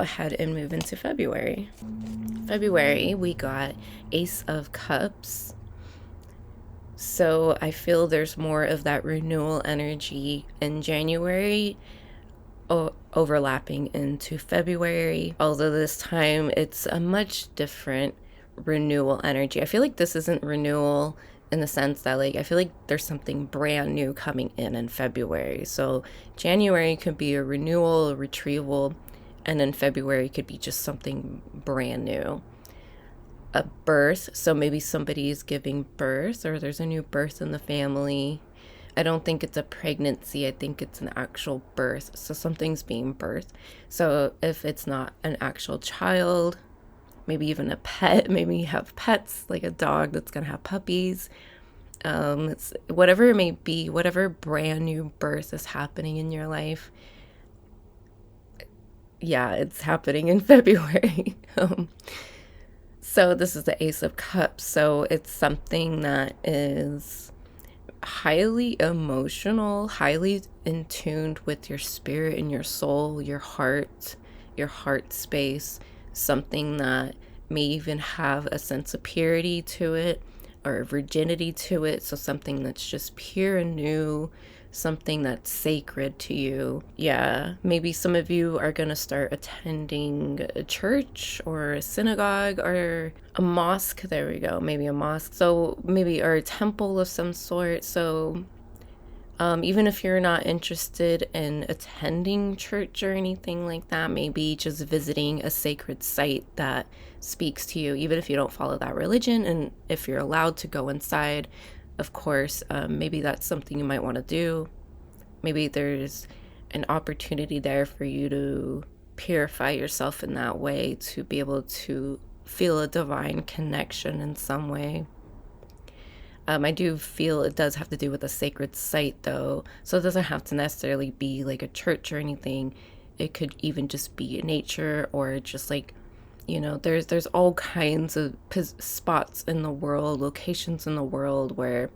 go ahead and move into February. February, we got Ace of Cups. So I feel there's more of that renewal energy in January overlapping into February, although this time it's a much different renewal energy. I feel like this isn't renewal in the sense that, like, I feel like there's something brand new coming in February. So January could be a renewal, a retrieval, and then February could be just something brand new. A birth, so maybe somebody's giving birth, or there's a new birth in the family. I don't think it's a pregnancy, I think it's an actual birth, so something's being birthed. So if it's not an actual child, maybe even a pet, maybe you have pets, like a dog that's gonna have puppies. It's whatever it may be, whatever brand new birth is happening in your life. Yeah, it's happening in February. So this is the Ace of Cups. So it's something that is highly emotional, highly in tuned with your spirit and your soul, your heart space, something that may even have a sense of purity to it or virginity to it. So something that's just pure and new, something that's sacred to you. Yeah, maybe some of you are going to start attending a church or a synagogue or a mosque. There we go, maybe a mosque. So maybe, or a temple of some sort. So even if you're not interested in attending church or anything like that, maybe just visiting a sacred site that speaks to you, even if you don't follow that religion, and if you're allowed to go inside, of course, maybe that's something you might want to do. Maybe there's an opportunity there for you to purify yourself in that way, to be able to feel a divine connection in some way. I do feel it does have to do with a sacred site, though, so it doesn't have to necessarily be like a church or anything. It could even just be nature, or just like, you know, there's all kinds of spots in the world, locations in the world where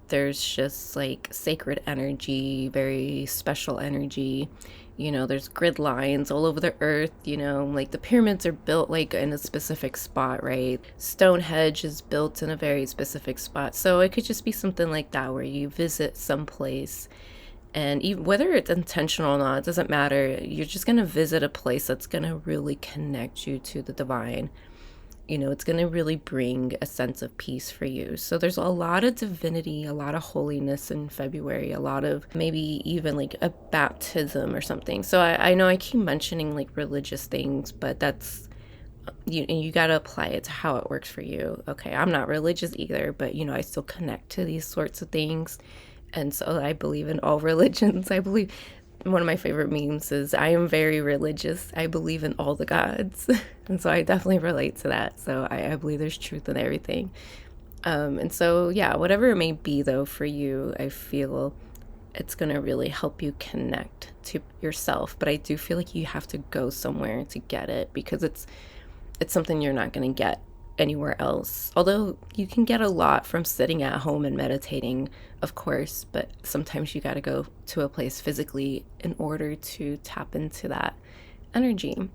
there's just like sacred energy, very special energy. You know, there's grid lines all over the earth, you know, like the pyramids are built like in a specific spot, right? Stonehenge is built in a very specific spot. So it could just be something like that, where you visit someplace, and even whether it's intentional or not, it doesn't matter. You're just going to visit a place that's going to really connect you to the divine. You know, it's going to really bring a sense of peace for you. So there's a lot of divinity, a lot of holiness in February, a lot of maybe even like a baptism or something. So I know I keep mentioning like religious things, but that's, you got to apply it to how it works for you. Okay, I'm not religious either, but you know, I still connect to these sorts of things. And so I believe in all religions. I believe, one of my favorite memes is, I am very religious. I believe in all the gods. And so I definitely relate to that. So I believe there's truth in everything. And so, yeah, whatever it may be, though, for you, I feel it's going to really help you connect to yourself. But I do feel like you have to go somewhere to get it, because it's something you're not going to get anywhere else. Although you can get a lot from sitting at home and meditating, of course, but sometimes you got to go to a place physically in order to tap into that energy.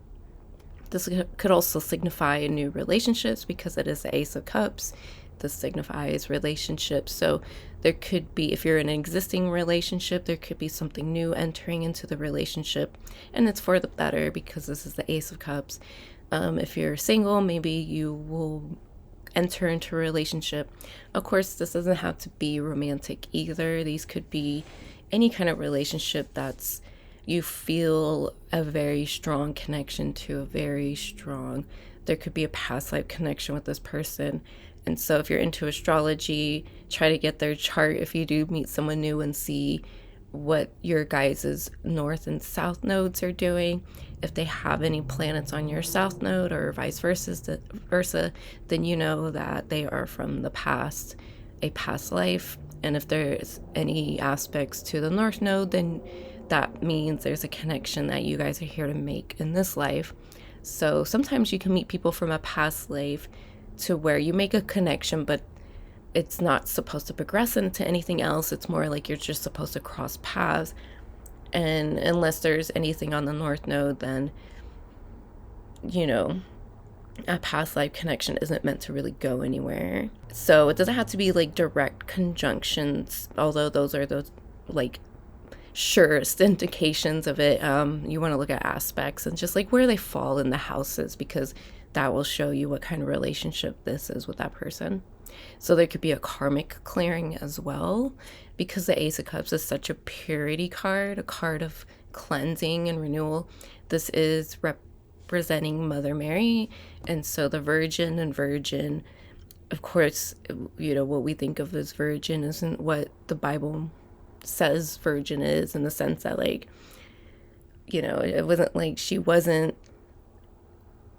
This could also signify new relationships, because it is the Ace of Cups. This signifies relationships. So there could be, if you're in an existing relationship, there could be something new entering into the relationship, and it's for the better, because this is the Ace of Cups. If you're single, maybe you will enter into a relationship. Of course, this doesn't have to be romantic either. These could be any kind of relationship that's, you feel a very strong connection to, there could be a past life connection with this person. And so if you're into astrology, try to get their chart if you do meet someone new, and see what your guys' north and south nodes are doing. If they have any planets on your south node, or vice versa, then you know that they are from the past, a past life. And if there's any aspects to the north node, then that means there's a connection that you guys are here to make in this life. So sometimes you can meet people from a past life to where you make a connection, but it's not supposed to progress into anything else. It's more like you're just supposed to cross paths. And unless there's anything on the north node, then you know, a past life connection isn't meant to really go anywhere. So it doesn't have to be like direct conjunctions, although those are those like surest indications of it. You want to look at aspects and just like where they fall in the houses, because that will show you what kind of relationship this is with that person. So there could be a karmic clearing as well, because the Ace of Cups is such a purity card, a card of cleansing and renewal. This is representing Mother Mary, and so the Virgin and Virgin, of course, you know, what we think of as virgin isn't what the Bible says virgin is, in the sense that, like, you know, it wasn't like she wasn't,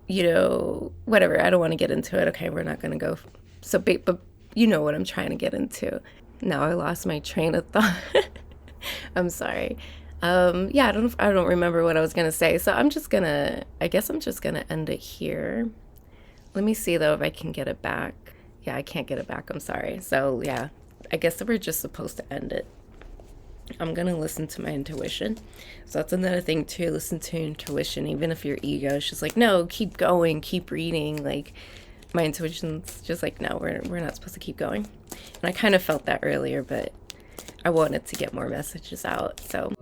you know, whatever. I don't want to get into it. Okay, we're not going to go so big, but you know what I'm trying to get into. Now I lost my train of thought. I'm sorry. Yeah, I don't remember what I was gonna say. So I guess I'm just gonna end it here. Let me see though if I can get it back. Yeah, I can't get it back. I'm sorry. So yeah, I guess we're just supposed to end it. I'm gonna listen to my intuition. So that's another thing too. Listen to your intuition, even if your ego is just like, no, keep going, keep reading. Like, my intuition's just like, no, we're not supposed to keep going. And I kind of felt that earlier, but I wanted to get more messages out. So